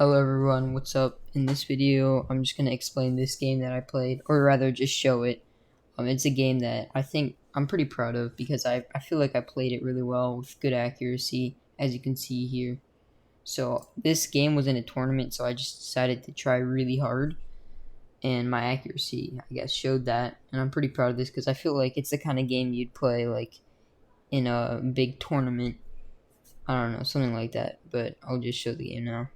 Hello everyone, what's up? In this video, I'm just going to explain this game that I played, or rather just show it. It's a game that I think I'm pretty proud of because I feel like I played it really well with good accuracy, as you can see here. So this game was in a tournament, so I just decided to try really hard, and my accuracy, I guess, showed that. And I'm pretty proud of this because I feel like it's the kind of game you'd play like in a big tournament. I don't know, something like that, but I'll just show the game now.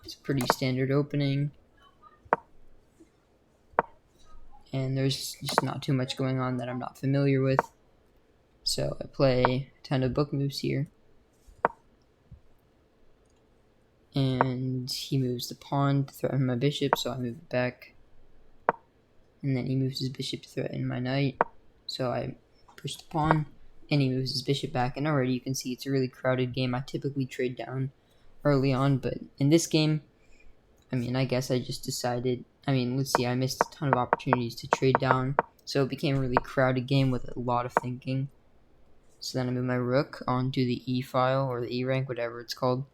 It's a pretty standard opening, and there's just not too much going on that I'm not familiar with. So I play a ton of book moves here, and he moves the pawn to threaten my bishop, so I move it back, and then he moves his bishop to threaten my knight, so I push the pawn, and he moves his bishop back, and already you can see it's a really crowded game. I typically trade down early on, but in this game, I guess I just decided, let's see, I missed a ton of opportunities to trade down, so it became a really crowded game with a lot of thinking. So then I move my rook onto the E file, or the E rank, whatever it's called.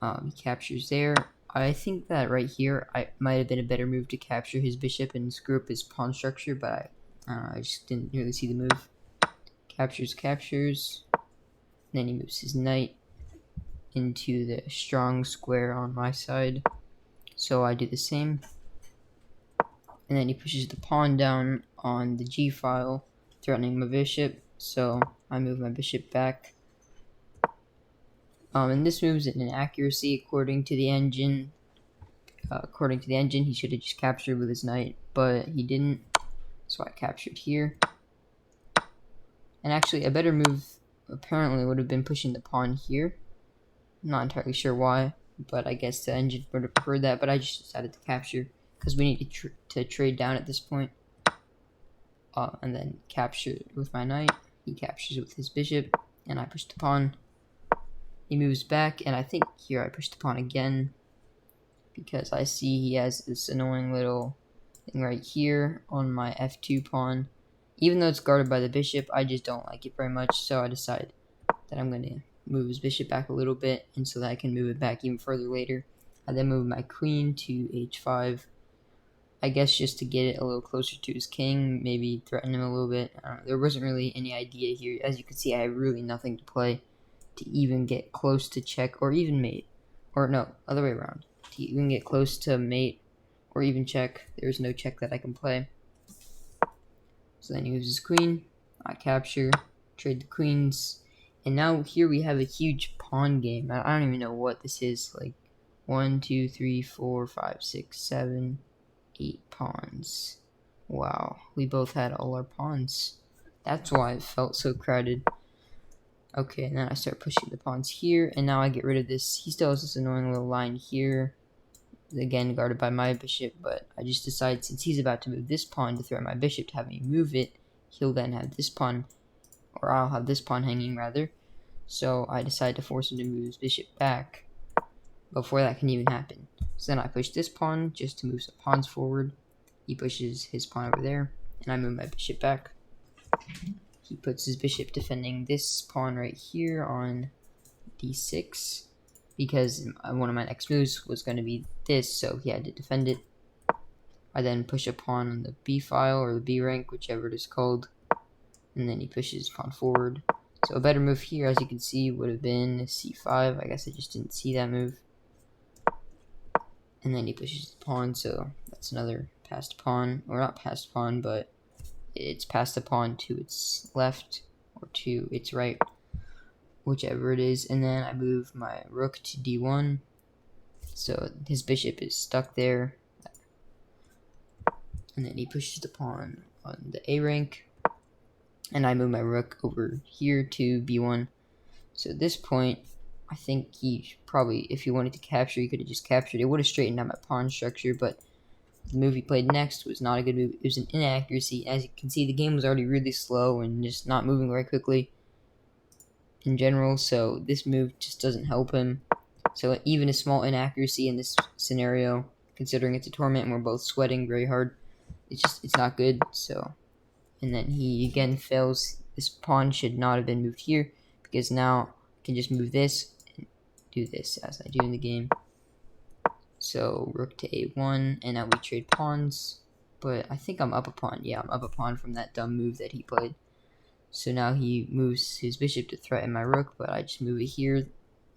He captures there. I think that right here, I might have been a better move to capture his bishop and screw up his pawn structure, but I just didn't really see the move. Captures. Then he moves his knight into the strong square on my side. So I do the same. And then he pushes the pawn down on the G file, threatening my bishop. So I move my bishop back. And this move's an inaccuracy according to the engine. He should have just captured with his knight, but he didn't. So I captured here. And actually, a better move apparently would have been pushing the pawn here. I'm not entirely sure why, but I guess the engine would have preferred that, but I just decided to capture because we need to trade down at this point. And then capture with my knight. He captures with his bishop, and I push the pawn. He moves back, and I think here I push the pawn again because I see he has this annoying little thing right here on my f2 pawn. Even though it's guarded by the bishop, I just don't like it very much, so I decide that I'm going to move his bishop back a little bit, and so that I can move it back even further later. I then move my queen to h5, I guess just to get it a little closer to his king, maybe threaten him a little bit. There wasn't really any idea here. As you can see, I have really nothing to play to even get close to check or even mate. Or no, other way around. To even get close to mate or even check, there's no check that I can play. So then he moves his queen, I capture, trade the queens, and now here we have a huge pawn game. I don't even know what this is, like 1, 2, 3, 4, 5, 6, 7, 8 pawns. Wow, we both had all our pawns. That's why it felt so crowded. Okay, and then I start pushing the pawns here, and now I get rid of this. He still has this annoying little line here, again guarded by my bishop, but I just decide since he's about to move this pawn to threaten my bishop to have me move it, he'll then have this pawn, or I'll have this pawn hanging rather. So I decide to force him to move his bishop back before that can even happen. So then I push this pawn just to move some pawns forward. He pushes his pawn over there, and I move my bishop back. He puts his bishop defending this pawn right here on d6 because one of my next moves was going to be this, so he had to defend it. I then push a pawn on the b file or the b rank, whichever it is called, and then he pushes his pawn forward. So a better move here, as you can see, would have been c5. I guess I just didn't see that move. And then he pushes the pawn, so that's another passed pawn, or not passed pawn, but it's passed the pawn to its left or to its right, whichever it is. And then I move my rook to d1, so his bishop is stuck there. And then he pushes the pawn on the a rank, and I move my rook over here to b1. So at this point, I think he probably, if he wanted to capture, he could have just captured. It would have straightened out my pawn structure, but the move he played next was not a good move. It was an inaccuracy. As you can see, the game was already really slow and just not moving very quickly in general, so this move just doesn't help him. So even a small inaccuracy in this scenario, considering it's a tournament and we're both sweating very hard, it's not good. So, and then he again fails this pawn should not have been moved here, because now I can just move this and do this as I do in the game. So rook to a1, and now we trade pawns. But I think I'm up a pawn. Yeah, I'm up a pawn from that dumb move that he played. So now he moves his bishop to threaten my rook, but I just move it here,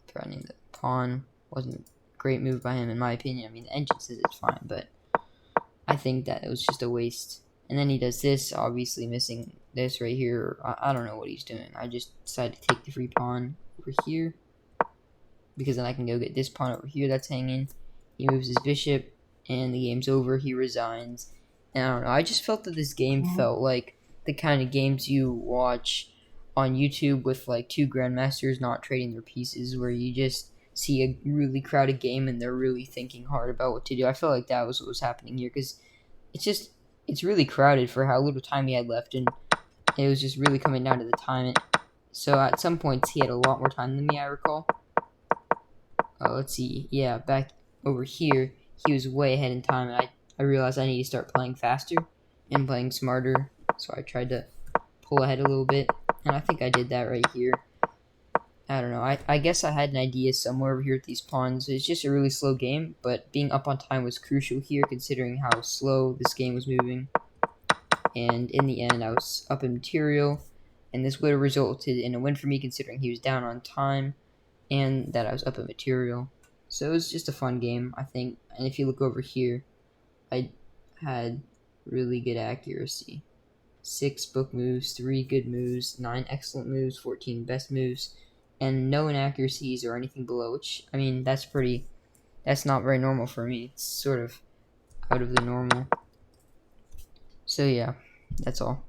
threatening the pawn. Wasn't a great move by him in my opinion. I mean, the engine says it's fine, but I think that it was just a waste. And then he does this, obviously missing this right here. I don't know what he's doing. I just decided to take the free pawn over here, because then I can go get this pawn over here that's hanging. He moves his bishop, and the game's over. He resigns. And I don't know. I just felt that this game felt like the kind of games you watch on YouTube with like two grandmasters not trading their pieces, where you just see a really crowded game and they're really thinking hard about what to do. I felt like that was what was happening here, because it's really crowded for how little time he had left, and it was just really coming down to the time. So at some points he had a lot more time than me, I recall. Let's see. Yeah, back over here, he was way ahead in time, and I realized I need to start playing faster and playing smarter. So I tried to pull ahead a little bit, and I think I did that right here. I don't know. I guess I had an idea somewhere over here with these pawns. It's just a really slow game, but being up on time was crucial here, considering how slow this game was moving. And in the end, I was up in material, and this would have resulted in a win for me, considering he was down on time and that I was up in material. So it was just a fun game, I think. And if you look over here, I had really good accuracy. 6 book moves, 3 good moves, 9 excellent moves, 14 best moves, and no inaccuracies or anything below, which, I mean, that's not very normal for me. It's sort of out of the normal. So yeah, that's all.